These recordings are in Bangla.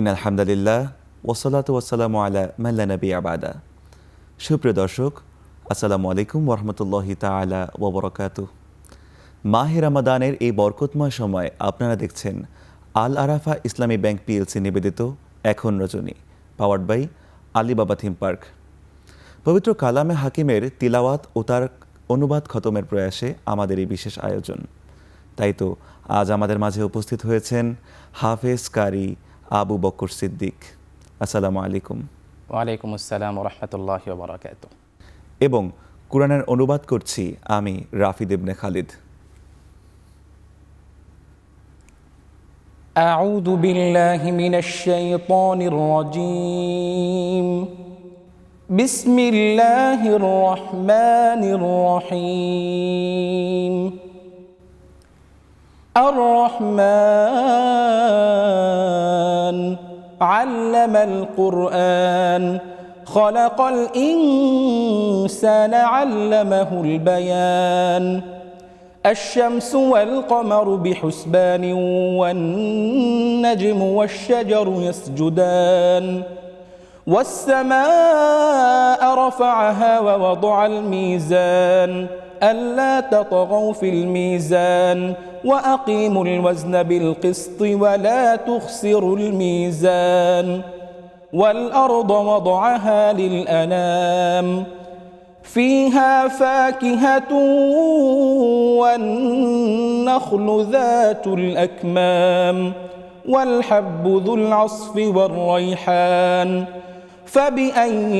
আলহামদুলিল্লাহ ওয়াসসালাতু ওয়াসসালামু আলা মান লা নাবিয়্যা বা'দা। সুপ্রিয় দর্শক, আসসালামু আলাইকুম ওয়া রাহমাতুল্লাহি তাআলা ওয়া বারাকাতুহু। মাহে রমাদানের এই বরকতময় সময় আপনারা দেখছেন আল আরাফা ইসলামী ব্যাংক পিএলসি নিবেদিত এখন রজনী, powered by Alibaba theme park. পবিত্র কালামে হাকিমের তিলাওয়াত ও তার অনুবাদ খতমের প্রয়াসে আমাদের এই বিশেষ আয়োজন। তাই তো আজ আমাদের মাঝে উপস্থিত হয়েছেন হাফেজ কারি আবু বকর সিদ্দিক। আসসালামু আলাইকুম। ওয়ালাইকুম আসসালাম ওয়া রাহমাতুল্লাহি ওয়া বারাকাতুহু। এবং কুরআনের অনুবাদ করছি আমি রাফিদ ইবনে খালিদ। আউযু বিল্লাহি মিনাশ শাইতানির রাজীম। বিসমিল্লাহির রহমানির রহিম। আর-রহমান আল্লামাল কুরআন খলাকাল ইনসানা আল্লামাহুল বায়ান। الشمس والقمر بحسبان والنجم والشجر يسجدان والسماء رفعها ووضع الميزان ألا تطغوا في الميزان وأقيموا الوزن بالقسط ولا تخسروا الميزان والأرض وضعها للأنام فيها فاكهة والنخل ذات الأكمام والحب ذو العصف والريحان فبأي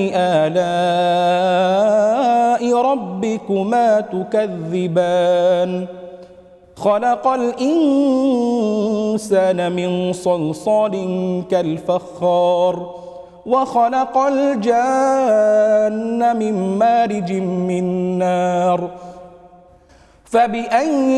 آلاء ربكما تكذبان خلق الإنسان من صلصال كالفخار وخلق الجان من مارج من نار فبأي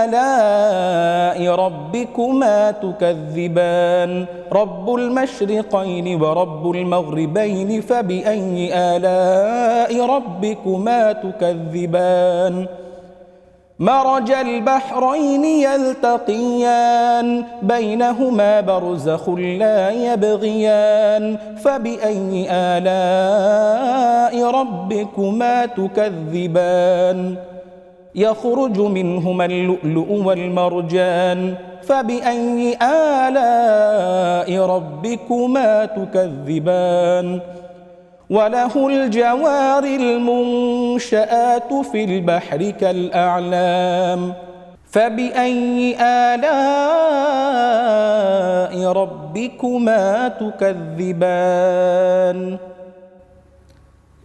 آلاء ربكما تكذبان رب المشرقين ورب المغربين فبأي آلاء ربكما تكذبان مرج البحرين يلتقيان بينهما برزخ لا يبغيان فبأي آلاء ربكما تكذبان يخرج منهما اللؤلؤ والمرجان فبأي آلاء ربكما تكذبان وله الجوار المنشآت في البحر كالأعلام فبأي آلاء ربكما تكذبان।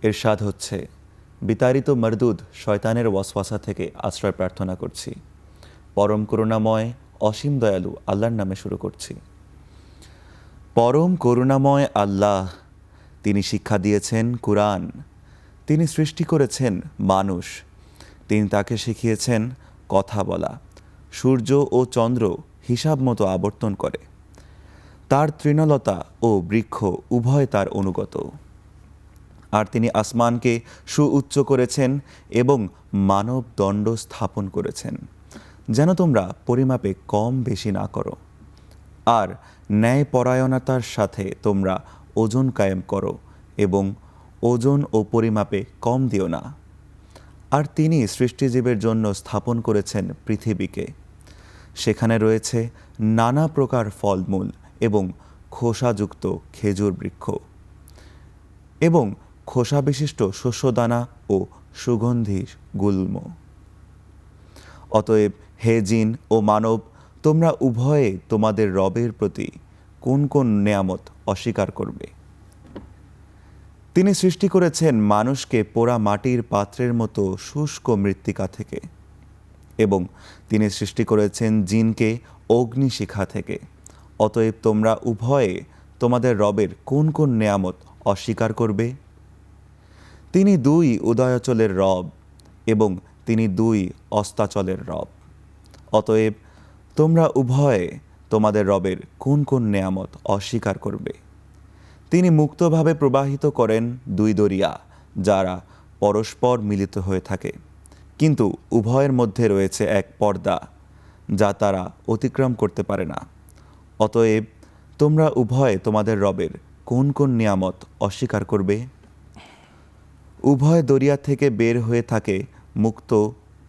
ইরশাদ হচ্ছে, বিতাড়িত মরদুদ শয়তানের ওয়াসওয়াসা থেকে আশ্রয় প্রার্থনা করছি। পরম করুণাময় অসীম দয়ালু আল্লাহর নামে শুরু করছি। পরম করুণাময় আল্লাহ, তিনি শিক্ষা দিয়েছেন কুরআন, তিনি সৃষ্টি করেছেন মানুষ, তিনি তাকে শিখিয়েছেন কথা বলা। সূর্য ও চন্দ্র হিসাব মতো আবর্তন করে, তার তৃণলতা ও বৃক্ষ উভয় তার অনুগত। আর তিনি আসমানকে সুউচ্চ করেছেন এবং মানব দণ্ড স্থাপন করেছেন, যেন তোমরা পরিমাপে কম বেশি না করো, আর ন্যায়পরায়ণতার সাথে তোমরা ওজন কায়েম করো এবং ওজন ও পরিমাপে কম দিও না। আর তিনি সৃষ্টিজীবের জন্য স্থাপন করেছেন পৃথিবীকে, সেখানে রয়েছে নানা প্রকার ফলমূল এবং খোসাযুক্ত খেজুর বৃক্ষ এবং খোসা বিশিষ্ট শস্যদানা ও সুগন্ধি গুল্ম। অতএব হে জিন ও মানব, তোমরা উভয়ে তোমাদের রবের প্রতি কোন কোন নেয়ামত অস্বীকার করবে? তিনি সৃষ্টি করেছেন মানুষকে পোড়া মাটির পাত্রের মতো শুষ্ক মৃত্তিকা থেকে, এবং তিনি সৃষ্টি করেছেন জিনকে অগ্নিশিখা থেকে। অতএব তোমরা উভয়ে তোমাদের রবের কোন কোন নেয়ামত অস্বীকার করবে? তিনি দুই উদয়াচলের রব এবং তিনি দুই অস্তাচলের রব। অতএব তোমরা উভয়ে তোমাদের রবের কোন কোন নেয়ামত অস্বীকার করবে? তিনি মুক্তভাবে প্রবাহিত করেন দুই দরিয়া, যারা পরস্পর মিলিত হয়ে থাকে, কিন্তু উভয়ের মধ্যে রয়েছে এক পর্দা, যা তারা অতিক্রম করতে পারে না। অতএব তোমরা উভয়ে তোমাদের রবের কোন কোন নিয়ামত অস্বীকার করবে? উভয় দরিয়া থেকে বের হয়ে থাকে মুক্ত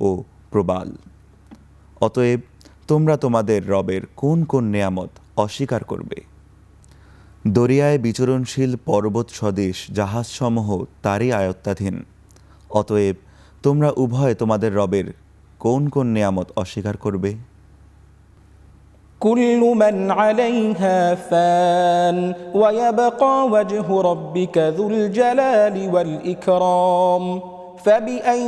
ও প্রবাল। অতএব তোমরা তোমাদের রবের কোন কোন নিয়ামত অস্বীকার করবে? দরিয়ায় বিচরণশীল পর্বত সদৃশ জাহাজসমূহ তারই আয়ত্তাধীন। অতএব তোমরা উভয় তোমাদের রবের কোন কোন নিয়ামত অস্বীকার করবে? كل من عليها فان ويبقى وجه ربك ذو الجلال والإكرام فبأي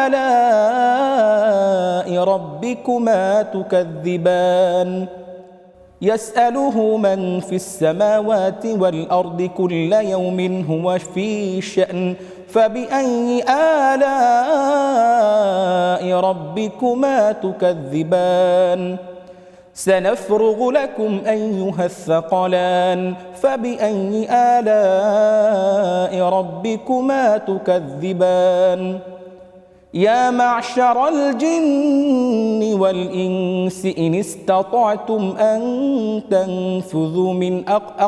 آلاء ربكما تكذبان يسأله من في السماوات والأرض كل يوم هو في شأن فبأي آلاء ربكما تكذبان سنفرغ لكم أيها الثقلان فبأي آلاء ربكما تكذبان يا معشر الجن والإنس إن استطعتم أن تنفذوا من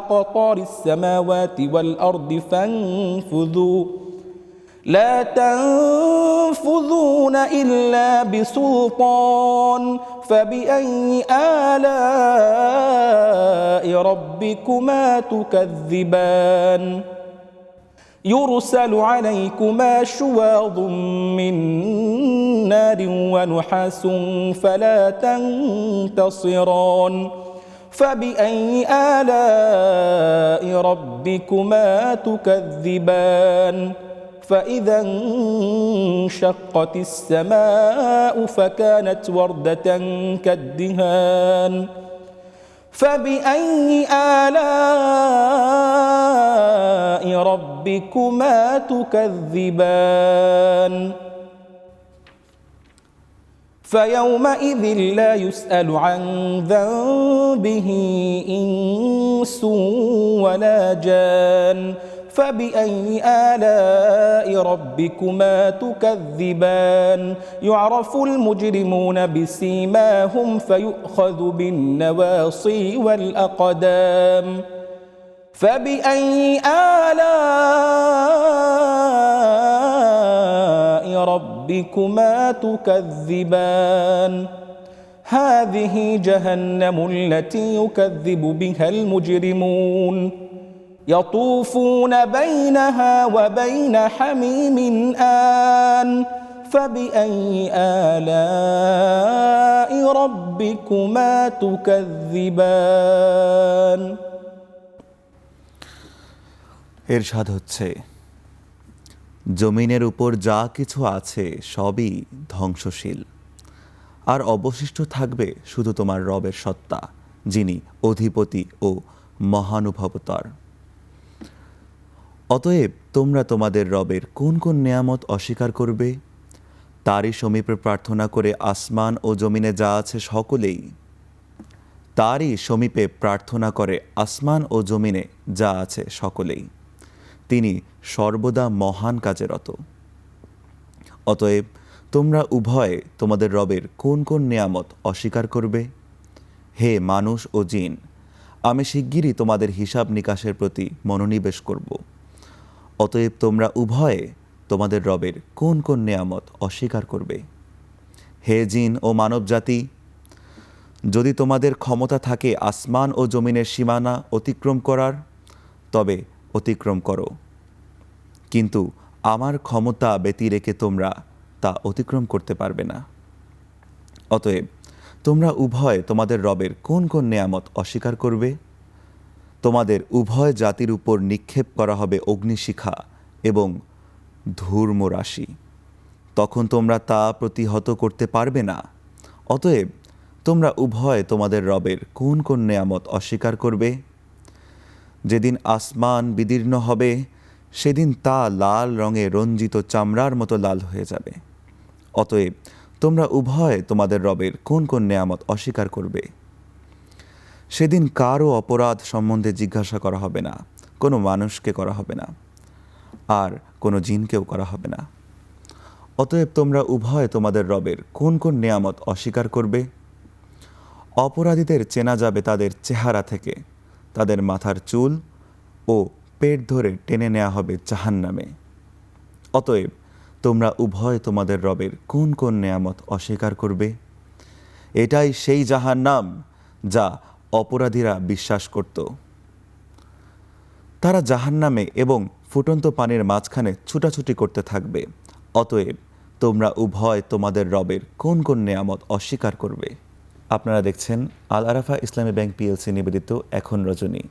أقطار السماوات والأرض فانفذوا لا تنفذون إلا بسلطان فبأي آلاء ربكما تكذبان يرسل عليكما شواظ من نار ونحاس فلا تنتصران فبأي آلاء ربكما تكذبان فإذا انشقت السماء فكانت وردة كالدهان فبأي آلاء ربكما تكذبان فيومئذ لا يسأل عن ذنبه إنس ولا جان فبأي آلاء ربكما تكذبان يعرف المجرمون بسيماهم فيؤخذ بالنواصي والأقدام فبأي آلاء ربكما تكذبان هذه جهنم التي يكذب بها المجرمون يطوفون بينها وبين حميم آن فبأي آلاء ربكما تكذبان ইরশাদ হচ্ছে, জমিনের উপর যা কিছু আছে সবই ধ্বংসশীল, আর অবশিষ্ট থাকবে শুধু তোমার রবের সত্তা, যিনি অধিপতি ও মহানুভবতর। অতএব তোমরা তোমাদের রবের কোন কোন নেয়ামত অস্বীকার করবে? তারই সমীপে প্রার্থনা করে আসমান ও জমিনে যা আছে সকলেই, তারই সমীপে প্রার্থনা করে আসমান ও জমিনে যা আছে সকলেই। তিনি সর্বদা মহান কাজে রত। অতএব তোমরা উভয়ে তোমাদের রবের কোন কোন নেয়ামত অস্বীকার করবে? হে মানুষ ও জিন, আমি শিগগিরই তোমাদের হিসাব নিকাশের প্রতি মনোনিবেশ করব। অতএব তোমরা উভয়ে তোমাদের রবের কোন কোন নেয়ামত অস্বীকার করবে? হে জিন ও মানব জাতি, যদি তোমাদের ক্ষমতা থাকে আসমান ও জমিনের সীমানা অতিক্রম করার, তবে অতিক্রম করো, কিন্তু আমার ক্ষমতা ব্যতি রেখে তোমরা তা অতিক্রম করতে পারবে না। অতএব তোমরা উভয় তোমাদের রবের কোন কোন নেয়ামত অস্বীকার করবে? তোমাদের উভয় জাতির উপর নিক্ষেপ করা হবে অগ্নিশিখা এবং ধূর্মরাশি, তখন তোমরা তা প্রতিহত করতে পারবে না। অতএব তোমরা উভয় তোমাদের রবের কোন কোন নেয়ামত অস্বীকার করবে? যেদিন আসমান বিদীর্ণ হবে, সেদিন তা লাল রঙে রঞ্জিত চামড়ার মতো লাল হয়ে যাবে। অতএব তোমরা উভয় তোমাদের রবের কোন কোন নেয়ামত অস্বীকার করবে? সেদিন কারও অপরাধ সম্বন্ধে জিজ্ঞাসা করা হবে না, কোনো মানুষকে করা হবে না, আর কোনো জিনকেও করা হবে না। অতএব তোমরা উভয় তোমাদের রবের কোন কোন নেয়ামত অস্বীকার করবে? অপরাধীদের চেনা যাবে তাদের চেহারা থেকে, তাদের মাথার চুল ও পেট ধরে টেনে নেওয়া হবে জাহান্নামে। অতএব তোমরা উভয় তোমাদের রবের কোন কোন নেয়ামত অস্বীকার করবে? এটাই সেই জাহান্নাম যা অপরাধীরা বিশ্বাস করত। তারা জাহান্নামে এবং ফুটন্ত পানির মাঝখানে ছুটাছুটি করতে থাকবে। অতএব তোমরা উভয় তোমাদের রবের কোন কোন নেয়ামত অস্বীকার করবে? আপনারা দেখছেন আল আরাফা ইসলামী ব্যাংক পিএলসি নিবেদিত এখন রজনী।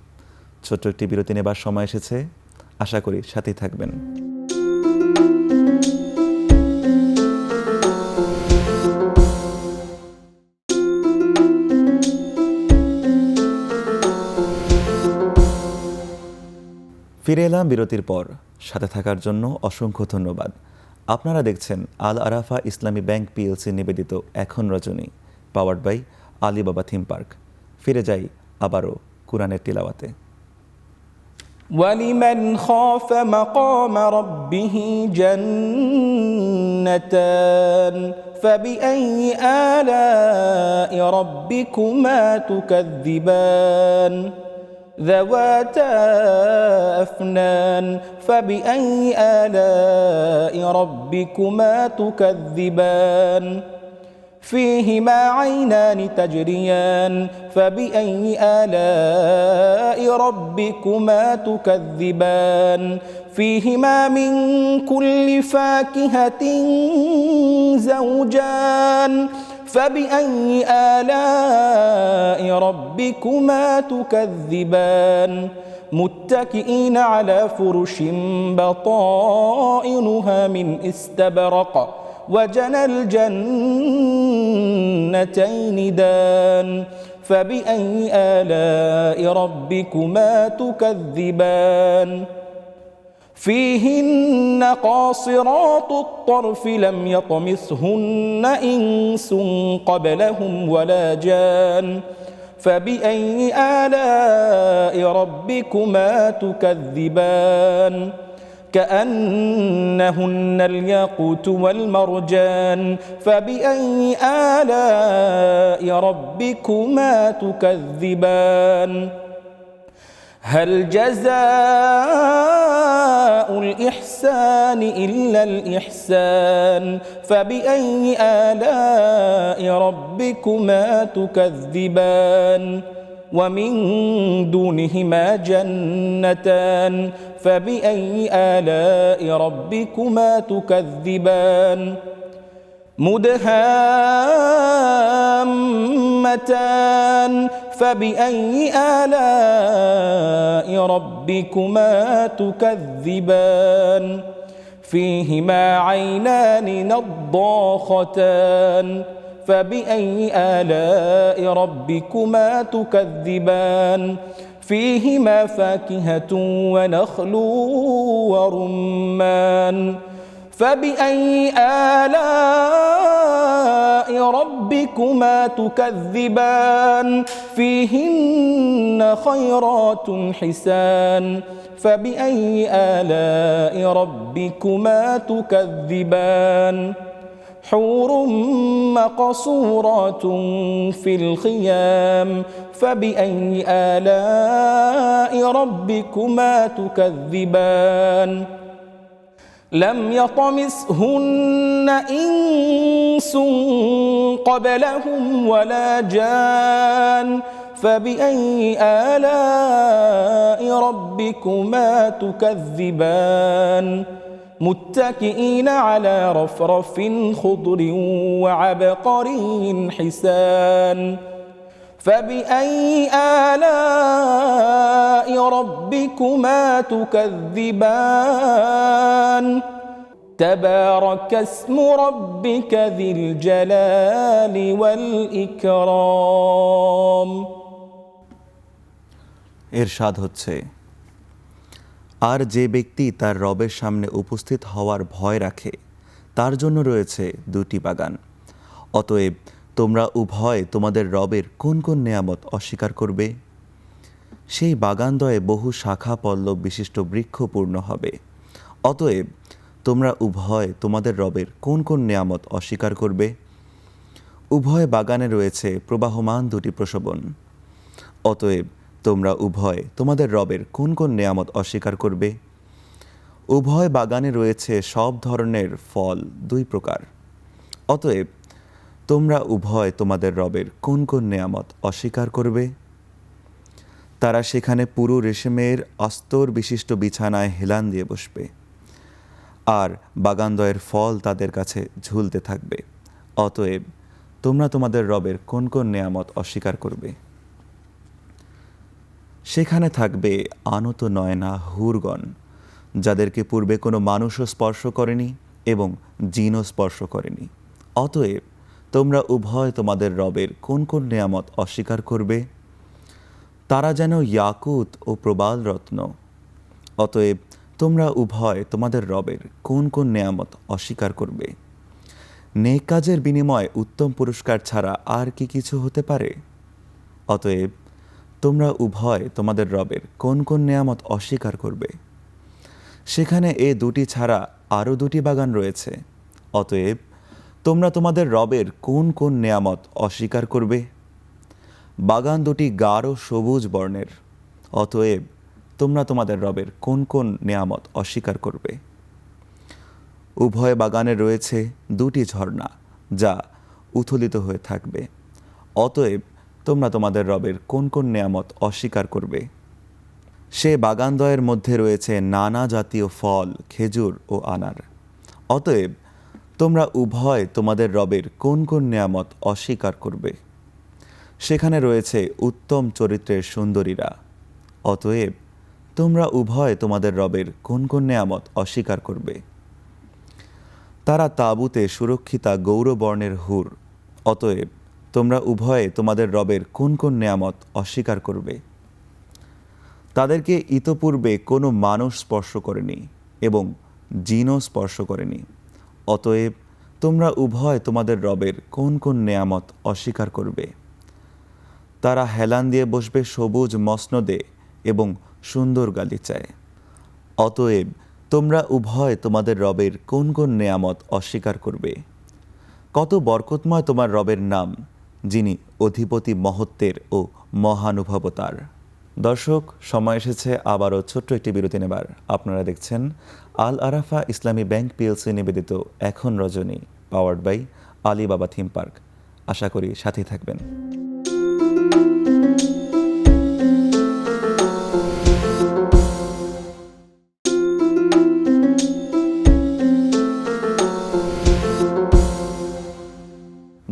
ছোট্ট একটি বিরতি নেবার সময় এসেছে, আশা করি সাথেই থাকবেন। ফিরে এলাম বিরতির পর। সাথে থাকার জন্য অসংখ্য ধন্যবাদ। আপনারা দেখছেন আল আরাফা ইসলামী ব্যাংক পিএলসি নিবেদিত এখন রজনী, powered by Alibaba theme park. ফিরে যাই আবারও কুরআনের তিলাওয়াতে। ولمن خاف مقام ربه جنتان فبأي آلاء ربكما تكذبان ذواتا أفنان فبأي آلاء ربكما تكذبان فيهما عينان تجريان فبأي آلاء ربكما تكذبان فيهما من كل فاكهة زوجان فبأي آلاء ربكما تكذبان متكئين على فرش بطائنها من استبرق وجنى الجنتين دان فبأي آلاء ربكما تكذبان فيهن قاصرات الطرف لم يطمثهن إنس قبلهم ولا جان فبأي آلاء ربكما تكذبان كأنهن الياقوت والمرجان فبأي آلاء ربكما تكذبان هل جزاء الإحسان إلا الإحسان فبأي آلاء ربكما تكذبان ومن دونهما جنتان فبأي آلاء ربكما تكذبان مدهامتان فبأي آلاء ربكما تكذبان فيهما عينان نضاختان فبأي آلاء ربكما تكذبان فيهما فاكهة ونخل ورمان فبأي آلاء ربكما تكذبان فيهن خيرات حسان فبأي آلاء ربكما تكذبان حور مقصورات في الخيام فبأي آلاء ربكما تكذبان لم يطمثهن إنس قبلهم ولا جان فبأي آلاء ربكما تكذبان متكئين على رفرف خضر وعبقري حسان فبأي آلاء ربكما تكذبان تبارك اسم ربك ذي الجلال والإكرام ইরশাদ হচ্ছে, আর যে ব্যক্তি তার রবের সামনে উপস্থিত হওয়ার ভয় রাখে তার জন্য রয়েছে দুটি বাগান। অতএব তোমরা উভয় তোমাদের রবের কোন কোন নেয়ামত অস্বীকার করবে? সেই বাগানদ্বয়ে বহু শাখা পল্লব বিশিষ্ট বৃক্ষ পূর্ণ হবে। অতএব তোমরা উভয় তোমাদের রবের কোন কোন নেয়ামত অস্বীকার করবে? উভয় বাগানে রয়েছে প্রবাহমান দুটি প্রসবন। অতএব তোমরা উভয় তোমাদের রবের কোন কোন নেয়ামত অস্বীকার করবে? উভয় বাগানে রয়েছে সব ধরনের ফল 2 প্রকার। অতএব তোমরা উভয় তোমাদের রবের কোন কোন নেয়ামত অস্বীকার করবে? তারা সেখানে পুরো রেশমের আস্তর বিশিষ্ট বিছানায় হেলান দিয়ে বসবে, আর বাগানদ্বয়ের ফল তাদের কাছে ঝুলতে থাকবে। অতএব তোমরা তোমাদের রবের কোন কোন নেয়ামত অস্বীকার করবে? সেখানে থাকবে আনত নয়না হুরগণ, যাদেরকে পূর্বে কোনো মানুষও স্পর্শ করেনি এবং জিনও স্পর্শ করেনি। অতএব তোমরা উভয় তোমাদের রবের কোন কোন নেয়ামত অস্বীকার করবে? তারা যেন ইয়াকুত ও প্রবাল রত্ন। অতএব তোমরা উভয় তোমাদের রবের কোন কোন নেয়ামত অস্বীকার করবে? নেক কাজের বিনিময়ে উত্তম পুরস্কার ছাড়া আর কি কিছু হতে পারে? অতএব তোমরা উভয় তোমাদের রবের কোন কোন নেয়ামত অস্বীকার করবে? সেখানে এ 2টি ছাড়া আরও 2টি বাগান রয়েছে। অতএব তোমরা তোমাদের রবের কোন কোন নেয়ামত অস্বীকার করবে? বাগান 2টি গাঢ় সবুজ বর্ণের। অতএব তোমরা তোমাদের রবের কোন কোন নেয়ামত অস্বীকার করবে? উভয় বাগানে রয়েছে 2টি ঝর্ণা, যা উথলিত হয়ে থাকবে। অতএব তোমরা তোমাদের রবের কোন কোন নেয়ামত অস্বীকার করবে? সে বাগানদ্বয়ের মধ্যে রয়েছে নানা জাতীয় ফল, খেজুর ও আনার। অতএব তোমরা উভয় তোমাদের রবের কোন কোন নেয়ামত অস্বীকার করবে? সেখানে রয়েছে উত্তম চরিত্রের সুন্দরীরা। অতএব তোমরা উভয় তোমাদের রবের কোন কোন নেয়ামত অস্বীকার করবে? তারা তাঁবুতে সুরক্ষিতা গৌরবর্ণের হুর। অতএব তোমরা উভয়ে তোমাদের রবের কোন কোন নেয়ামত অস্বীকার করবে? তাদেরকে ইতপূর্বে কোনো মানুষ স্পর্শ করেনি এবং জিনও স্পর্শ করেনি। অতএব তোমরা উভয় তোমাদের রবের কোন কোন নেয়ামত অস্বীকার করবে? তারা হেলান দিয়ে বসবে সবুজ মসনদে এবং সুন্দর গালিচায়। অতএব তোমরা উভয় তোমাদের রবের কোন কোন নেয়ামত অস্বীকার করবে? কত বরকতময় তোমার রবের নাম, যিনি অধিপতি মহত্বের ও মহানুভবতার। দর্শক, সময় এসেছে আবারও ছোট্ট একটি বিরতি নেবার। আপনারা দেখছেন আল আরাফা ইসলামী ব্যাংক পিএলসি নিবেদিত এখন রজনী, powered by Alibaba theme park. আশা করি সাথে থাকবেন।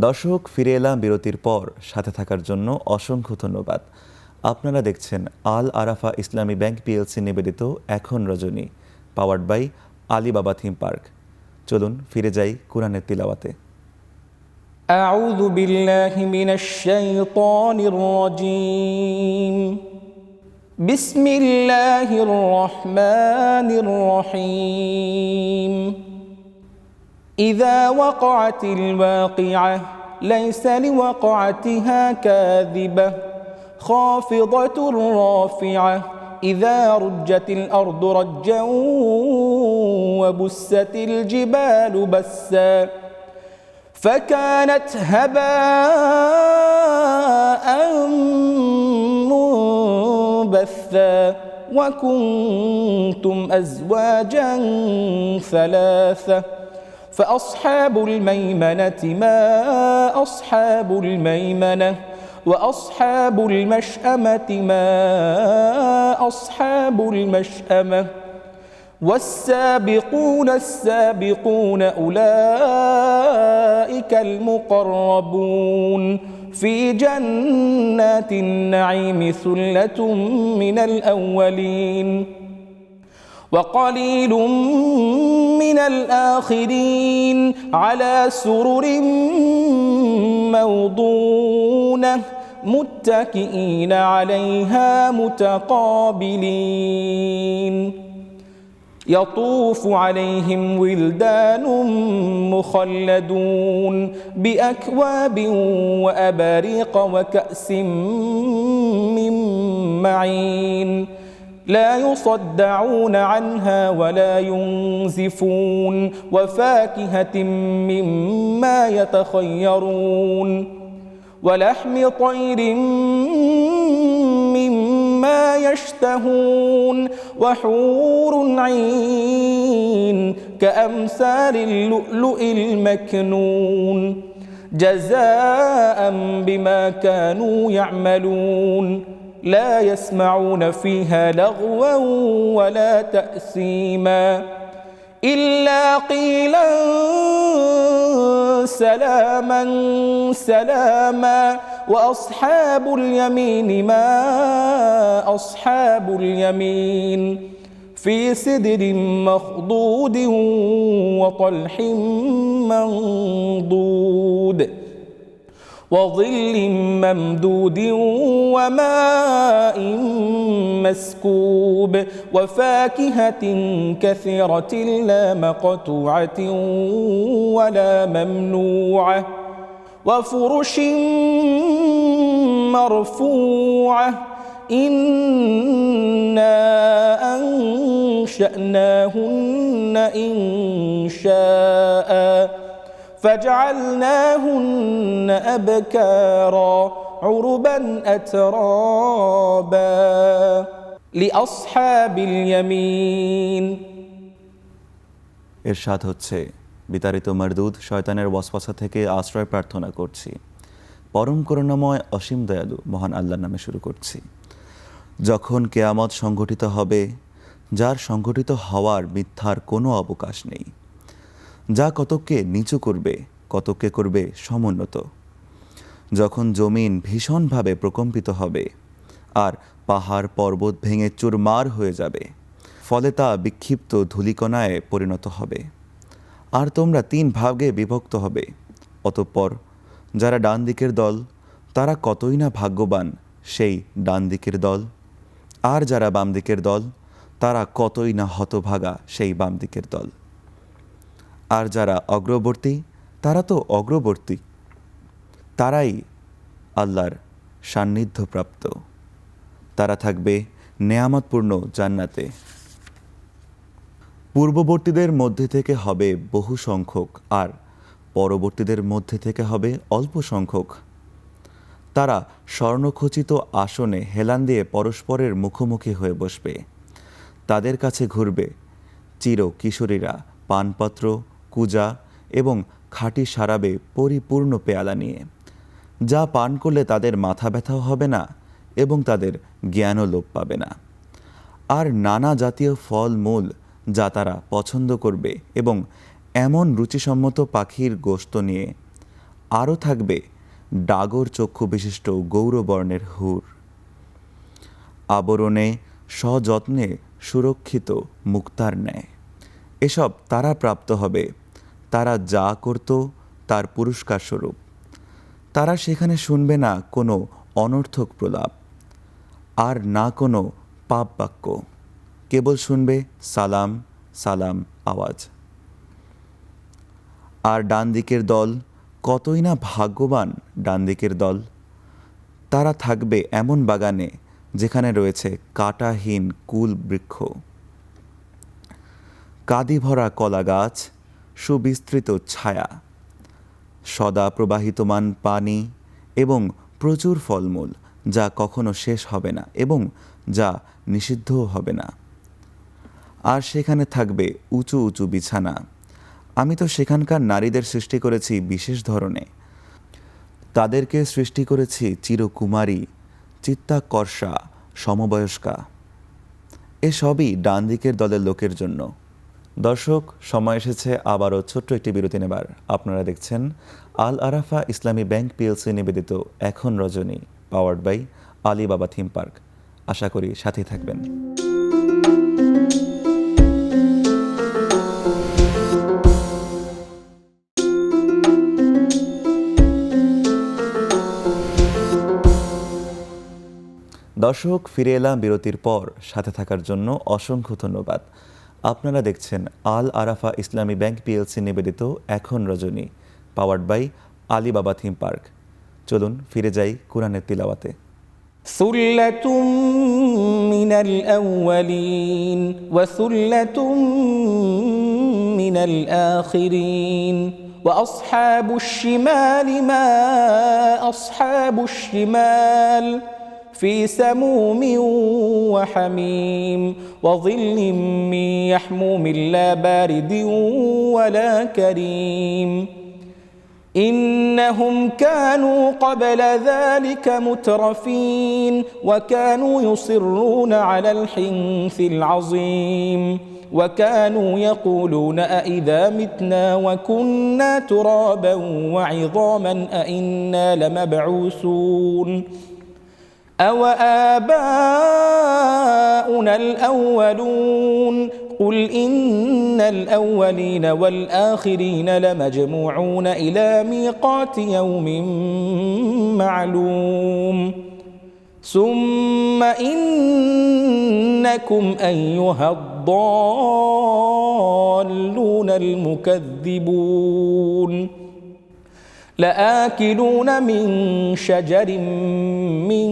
দর্শক, ফিরে এলাম বিরতির পর। সাথে থাকার জন্য অসংখ্য ধন্যবাদ। আপনারা দেখছেন আল আরাফা ইসলামী ব্যাংক পিএলসি নিবেদিত এখন রজনী, powered by Alibaba theme park. চলুন ফিরে যাই কুরআনের তিলাওয়াতে। أعوذ بالله من الشيطان الرجيم بسم الله الرحمن الرحيم إذا وقعت الواقعة ليس لوقعتها كاذبة خافضة رافعة إذا رجت الأرض رجا وبست الجبال بسا فكانت هباء منبثا وكنتم أزواجا ثلاثة فأصحاب الميمنة ما أصحاب الميمنة وأصحاب المشأمة ما أصحاب المشأمة والسابقون السابقون أولئك المقربون في جنات النعيم ثلة من الأولين وقليل من الآخرين على سرر موضونة متكئين عليها متقابلين يطوف عليهم ولدان مخلدون بأكواب وأباريق وكأس من معين لا يصدعون عنها ولا ينزفون وفاكهة مما يتخيرون ولحم طير مما ما يشتهون وحور عين كأمثال اللؤلؤ المكنون جزاء بما كانوا يعملون لا يسمعون فيها لغوا ولا تأثيما إلا قيلا سلاما سلاما وأصحاب اليمين ما أصحاب اليمين في سدر مخضود وطلح منضود وظل ممدود وماء مسكوب وفاكهة كثيرة لا مقطوعة ولا ممنوعة وفرش مرفوعة إنا أنشأناهن إنشاء فجعلناهن أبكارا عربا أترابا لأصحاب اليمين ইরশাদ হচ্ছে, বিতাড়িত মারদুদ শয়তানের ওয়াসওয়াসা থেকে আশ্রয় প্রার্থনা করছি। পরম করুণাময় অসীম দয়ালু মহান আল্লাহর নামে শুরু করছি। যখন কেয়ামত সংঘটিত হবে, যার সংঘটিত হওয়ার মিথ্যার কোনো অবকাশ নেই, যা কতককে নিচু করবে, কতককে করবে সমুন্নত, যখন জমিন ভীষণভাবে প্রকম্পিত হবে আর পাহাড় পর্বত ভেঙে চুরমার হয়ে যাবে, ফলে তা বিক্ষিপ্ত ধূলিকণায় পরিণত হবে, আর তোমরা 3 ভাগে বিভক্ত হবে। অতঃপর যারা ডান দিকের দল, তারা কতই না ভাগ্যবান সেই ডান দিকের দল, আর যারা বাম দিকের দল, তারা কতই না হতভাগা সেই বাম দিকের দল। আর যারা অগ্রবর্তী, তারা তো অগ্রবর্তী, তারাই আল্লাহর সান্নিধ্যপ্রাপ্ত, তারা থাকবে নেয়ামতপূর্ণ জান্নাতে। পূর্ববর্তীদের মধ্যে থেকে হবে বহু সংখ্যক, আর পরবর্তীদের মধ্যে থেকে হবে অল্প সংখ্যক। তারা স্বর্ণখচিত আসনে হেলান দিয়ে পরস্পরের মুখোমুখি হয়ে বসবে। তাদের কাছে ঘুরবে চির কিশোরীরা পানপত্র, কুজা এবং খাঁটি সারাবে পরিপূর্ণ পেয়ালা নিয়ে, যা পান করলে তাদের মাথা ব্যথাও হবে না এবং তাদের জ্ঞানও লোপ পাবে না। আর নানা জাতীয় ফল মূল যা তারা পছন্দ করবে, এবং এমন রুচিসম্মত পাখির গোশত নিয়ে। আরও থাকবে ডাগর চক্ষু বিশিষ্ট গৌরবর্ণের হুর, আবরণে সযত্নে সুরক্ষিত মুক্তার ন্যায়। এসব তারা প্রাপ্ত হবে তারা যা করত তার পুরস্কার স্বরূপ। তারা সেখানে শুনবে না কোনো অনর্থক প্রলাপ, আর না কোনো পাপ বাক্য, কেবল শুনবে সালাম সালাম আওয়াজ। আর ডান দিকের দল কতই না ভাগ্যবান ডান দিকের দল, তারা থাকবে এমন বাগানে যেখানে রয়েছে কাঁটাহীন কুল বৃক্ষ, কাদি ভরা কলা গাছ, সুবিস্তৃত ছায়া, সদা প্রবাহিতমান পানি এবং প্রচুর ফলমূল, যা কখনো শেষ হবে না এবং যা নিষিদ্ধও হবে না। আর সেখানে থাকবে উঁচু উঁচু বিছানা। আমি তো সেখানকার নারীদের সৃষ্টি করেছি বিশেষ ধরনে, তাদেরকে সৃষ্টি করেছি চিরকুমারী, চিত্তাকর্ষা, সমবয়স্কা। এসবই ডান দিকের দলের লোকের জন্য। দর্শক, সময় এসেছে আবারও ছোট্ট একটি বিরতি নেবার। আপনারা দেখছেন আল আরাফা ইসলামী ব্যাংক পিএলসি নিবেদিত এখন রজনী, powered by Alibaba theme park. আশা করি সাথে থাকবেন। দর্শক, ফিরে এলাম বিরতির পর। সাথে থাকার জন্য অসংখ্য ধন্যবাদ। আপনারা দেখছেন আল আরাফা ইসলামী ব্যাংক পিএলসি নিবেদিত এখন রজনী, powered by Alibaba theme park. চলুন ফিরে যাই কুরআনের তিলাওয়াতে। সুল্লাতুম মিনাল আউয়ালিন ওয়া সুল্লাতুম মিনাল আখিরিন ওয়া আসহাবুশ শিমালি মা আসহাবুশ শিমাল في سموم وحميم وظل من يحموم لا بارد ولا كريم إنهم كانوا قبل ذلك مترفين وكانوا يصرون على الحنث العظيم وكانوا يقولون أإذا متنا وكنا ترابا وعظاما أإنا لمبعوثون أو آباؤنا الأولون قل إن الأولين والآخرين لمجموعون إلى ميقات يوم معلوم ثم إنكم أيها الضالون المكذبون لآكلون من شجر من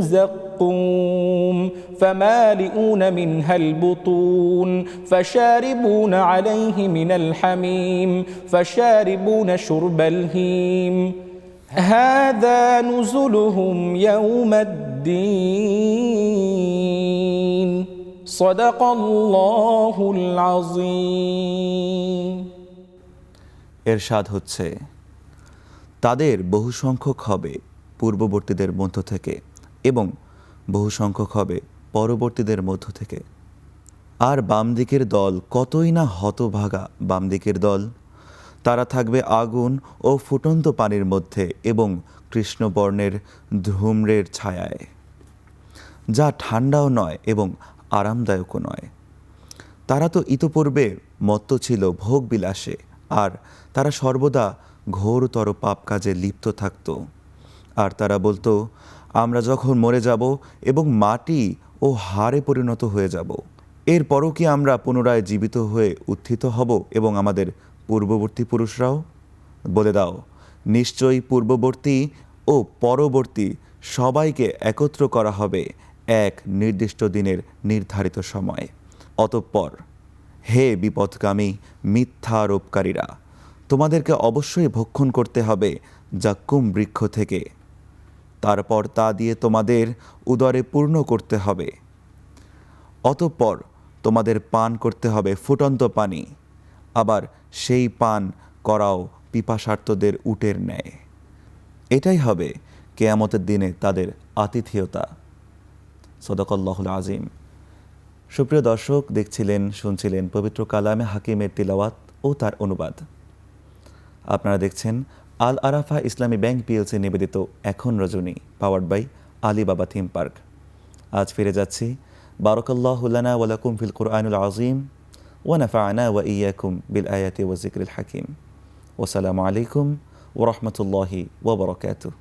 زقوم فمالئون منها البطون فشاربون عليه من الحميم فشاربون شرب الهيم هذا نزلهم يوم الدين صدق الله العظيم এরশাদ হচ্ছে, তাদের বহু সংখ্যক হবে পূর্ববর্তীদের মধ্য থেকে এবং বহু সংখ্যক হবে পরবর্তীদের মধ্য থেকে। আর বাম দিকের দল কতই না হতভাগা বাম দিকের দল, তারা থাকবে আগুন ও ফুটন্ত পানির মধ্যে এবং কৃষ্ণবর্ণের ধূম্রের ছায়ায়, যা ঠান্ডাও নয় এবং আরামদায়কও নয়। তারা তো ইতপূর্বে মত্ত ছিল ভোগ বিলাসে, আর তারা সর্বদা ঘোরতর পাপ কাজে লিপ্ত থাকত। আর তারা বলতো, আমরা যখন মরে যাব এবং মাটি ও হাড়ে পরিণত হয়ে যাব, এরপরও কি আমরা পুনরায় জীবিত হয়ে উত্থিত হব এবং আমাদের পূর্ববর্তী পুরুষরাও? বলে দাও, নিশ্চয়ই পূর্ববর্তী ও পরবর্তী সবাইকে একত্র করা হবে এক নির্দিষ্ট দিনের নির্ধারিত সময়। অতঃপর হে বিপথগামী মিথ্যারোপকারীরা, তোমাদেরকে অবশ্যই ভক্ষণ করতে হবে জাক্কুম বৃক্ষ থেকে, তারপর তা দিয়ে তোমাদের উদরে পূর্ণ করতে হবে। অতঃপর তোমাদের পান করতে হবে ফুটন্ত পানি, আবার সেই পান করাও পিপাসার্তদের উটের ন্যায়। এটাই হবে কেয়ামতের দিনে তাদের আতিথেয়তা। সদাকাল্লাহুল আজিম। সুপ্রিয় দর্শক, দেখছিলেন শুনছিলেন পবিত্র কালামে হাকিমের তিলাওয়াত ও তার অনুবাদ। আপনারা দেখছেন আল আরাফা ইসলামী ব্যাংক পিএলসি নিবেদিত এখন রজনী, powered by Alibaba theme park. আজ ফিরে যাচ্ছি। বারাকাল্লাহু লানা ওয়া লাকুম ফিল কুরআনিল আযীম ওয়া নাফা'না ওয়া ইয়্যাকুম বিল আয়াতি ওয়াজ যিকরিল হাকীম। ওয়া আসসালামু আলাইকুম ওয়া রাহমাতুল্লাহি ওয়া বারাকাতুহু।